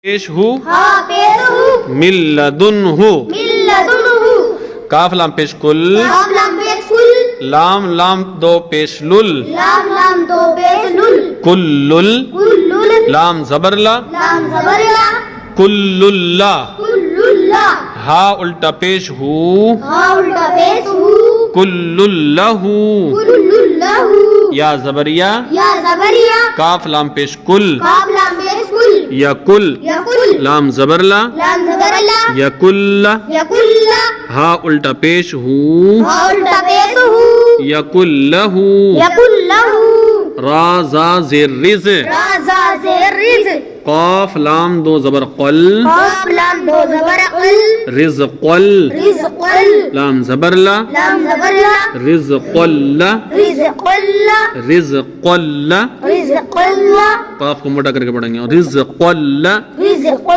پیش ہو ہا پیش ہو من لدنہ من لدنہ کاف لام پیش کل کاف لام پیش کل لام لام دو پیش لل لام لام دو پیش لل کلل کلل لام زبر لا لام زبر لا کللہ کللہ ہا الٹا پیش ہو ہا الٹا پیش ہو کللہ کللہ یا زبریہ یا زبریہ کاف لام پیش کل کاف لام پیش کل یکل یکل لام زبر لا لام زبر لا یکل یکل ہا الٹا پیش ہو ہا الٹا پیش ہو یکلہ یکلہ را زا زیر رز رازا زیر رز قاف لام دو زبر قل قاف لام دو زبر قل رز قل رزق لام زبر لا لام زبر لا رز قل رزق رز قل رزق قاف کو موٹا کر کے پڑھیں گے رز قل رزق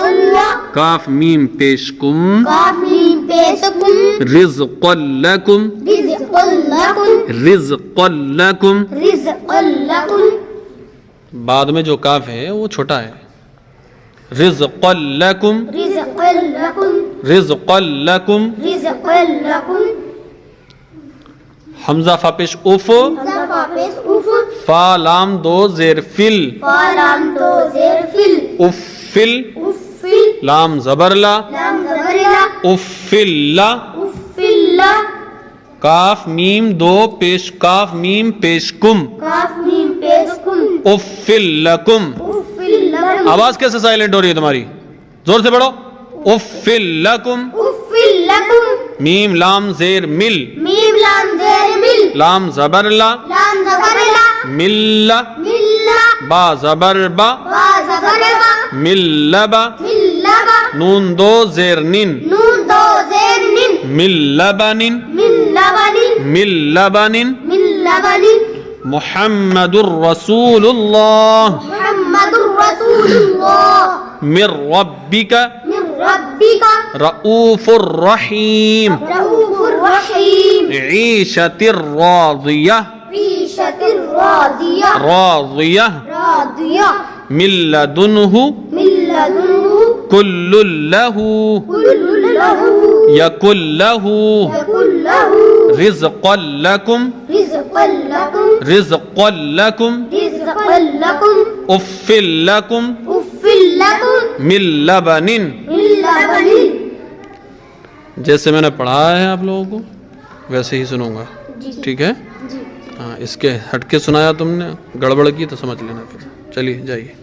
کاف میم پیش کم کاف میم پیش کم رزق لکم رزق لکم رزق لکم رزق لکم بعد میں جو کاف ہے وہ چھوٹا ہے رزق لکم رزق لکم رزق لکم رزق لکم حمزہ فا پیش اف زفا پیش اف فا لام دو زیر فل فالام دو زیر فل افل افل لام زبر لا لام زبر لا افل افل کاف میم دو پیش کاف میم پیش کم کاف میم پیش کم افل لکم افل لکم آواز کیسے سائلنٹ ہو رہی ہے تمہاری زور سے پڑھو افل لکم افل لکم میم لام زیر مل میم لام زیر مل لام زبر لا لام زبر لا مل مل با زبر با با زبر با مل با مل با نون دو زیر نن نون دو زیر نن مل لبن من لبن مل لبن من لبن محمد رسول اللہ محمد رسول اللہ من ربک من ربک رؤوف الرحیم رؤوف الرحیم عیشت الراضیہ عیشت راضیہ راضیہ راضیہ من لدنہ من لدنہ کل لہ کل لہ یکل لہ یکن لہ رزق لکم رزق لکم رزق لکم رزق لکم افل لکم افل لکم من لبن من لبن جیسے میں نے پڑھا ہے آپ لوگوں کو ویسے ہی سنوں گا ٹھیک ہے جی ہاں اس کے ہٹ کے سنایا تم نے گڑبڑ کی تو سمجھ لینا پھر چلیے جائیے